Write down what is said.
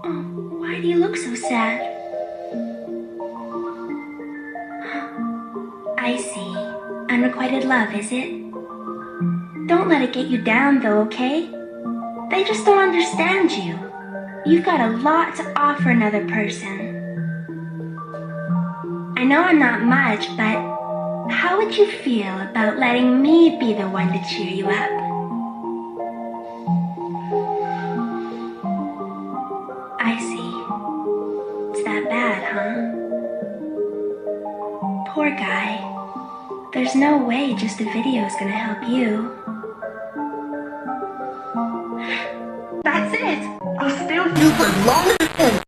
Oh, why do you look so sad? I see. Unrequited love, is it? Don't let it get you down, though, okay? They just don't understand you. You've got a lot to offer another person. I know I'm not much, but how would you feel about letting me be the one to cheer you up? I see. It's that bad, huh? Poor guy. There's no way just a video is gonna help you. That's it. I'll steal you for long.